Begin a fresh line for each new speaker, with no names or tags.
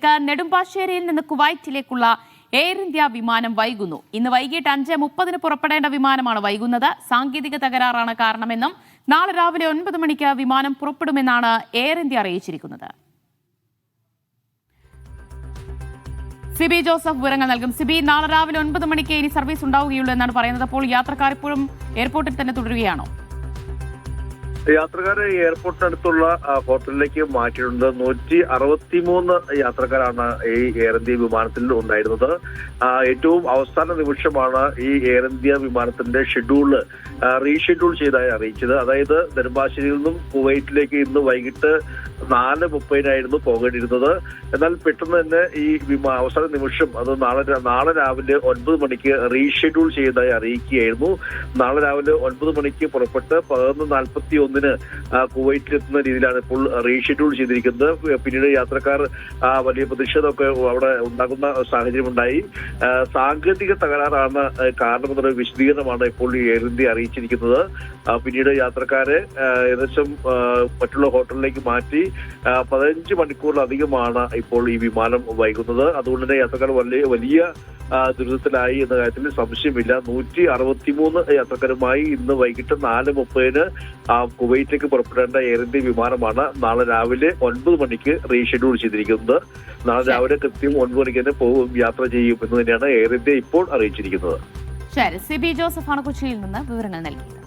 വാർത്തകളിലേക്ക്. നെടുമ്പാശ്ശേരിയിൽ നിന്ന് കുവൈറ്റിലേക്കുള്ള എയർ ഇന്ത്യ വിമാനം വൈകുന്നു. ഇന്ന് വൈകിട്ട് 5:30 പുറപ്പെടേണ്ട വിമാനമാണ് വൈകുന്നത്. സാങ്കേതിക തകരാറാണ് കാരണമെന്നും നാളെ രാവിലെ 9 മണിക്ക് വിമാനം പുറപ്പെടുമെന്നാണ് എയർ ഇന്ത്യ അറിയിച്ചിരിക്കുന്നത്. സിബി ജോസഫ് വിവരങ്ങൾ നൽകും. സിബി, നാളെ രാവിലെ 9 മണിക്ക് ഇനി സർവീസ് ഉണ്ടാവുകയുള്ളൂ എന്നാണ് പറയുന്നത്. അപ്പോൾ യാത്രക്കാർ ഇപ്പോഴും എയർപോർട്ടിൽ തന്നെ തുടരുകയാണോ?
യാത്രക്കാരെ എയർപോർട്ടിനടുത്തുള്ള ഹോട്ടലിലേക്ക് മാറ്റിയിട്ടുണ്ട്. 163 യാത്രക്കാരാണ് ഈ എയർ ഇന്ത്യ വിമാനത്തിൽ ഉണ്ടായിരുന്നത്. ഏറ്റവും അവസാന നിമിഷമാണ് ഈ എയർ ഇന്ത്യ വിമാനത്തിന്റെ ഷെഡ്യൂള് റീഷെഡ്യൂൾ ചെയ്തതായി അറിയിച്ചത്. അതായത് നെടുമ്പാശ്ശേരിയിൽ നിന്നും കുവൈറ്റിലേക്ക് ഇന്ന് വൈകിട്ട് 4:30 പോകേണ്ടിയിരുന്നത്. എന്നാൽ പെട്ടെന്ന് തന്നെ ഈ അവസാന നിമിഷം അത് നാളെ രാവിലെ 9 മണിക്ക് റീഷെഡ്യൂൾ ചെയ്തതായി അറിയിക്കുകയായിരുന്നു. നാളെ രാവിലെ 9 മണിക്ക് പുറപ്പെട്ട് 11:41 കുവൈറ്റിലെത്തുന്ന രീതിയിലാണ് ഇപ്പോൾ റീഷെഡ്യൂൾ ചെയ്തിരിക്കുന്നത്. പിന്നീട് യാത്രക്കാർ വലിയ പ്രതിഷേധമൊക്കെ അവിടെ ഉണ്ടാകുന്ന സാഹചര്യമുണ്ടായി. സാങ്കേതിക തകരാറാണ് കാരണമെന്നുള്ള വിശദീകരണമാണ് ഇപ്പോൾ എയർ ഇന്ത്യ അറിയിച്ചിരിക്കുന്നത്. പിന്നീട് യാത്രക്കാരെ ഏകദേശം മറ്റുള്ള ഹോട്ടലിലേക്ക് മാറ്റി 15 മണിക്കൂറിലധികമാണ് ഇപ്പോൾ ഈ വിമാനം വൈകുന്നത്. അതുകൊണ്ട് തന്നെ യാത്രക്കാർ വലിയ ദുരിതത്തിലായി എന്ന കാര്യത്തിൽ സംശയമില്ല. 163 യാത്രക്കാരുമായി ഇന്ന് വൈകിട്ട് 4:30 കുവൈറ്റിലേക്ക് പുറപ്പെടേണ്ട എയർ ഇന്ത്യ വിമാനമാണ് നാളെ രാവിലെ 9 മണിക്ക് റീഷെഡ്യൂൾ ചെയ്തിരിക്കുന്നത്. നാളെ രാവിലെ കൃത്യം 9 മണിക്ക് തന്നെ യാത്ര ചെയ്യും എന്ന് തന്നെയാണ് എയർ ഇന്ത്യ ഇപ്പോൾ അറിയിച്ചിരിക്കുന്നത്.
ശരി, സിബി ജോസഫാണ് കൊച്ചിയിൽ നിന്ന് വിവരങ്ങൾ നൽകിയത്.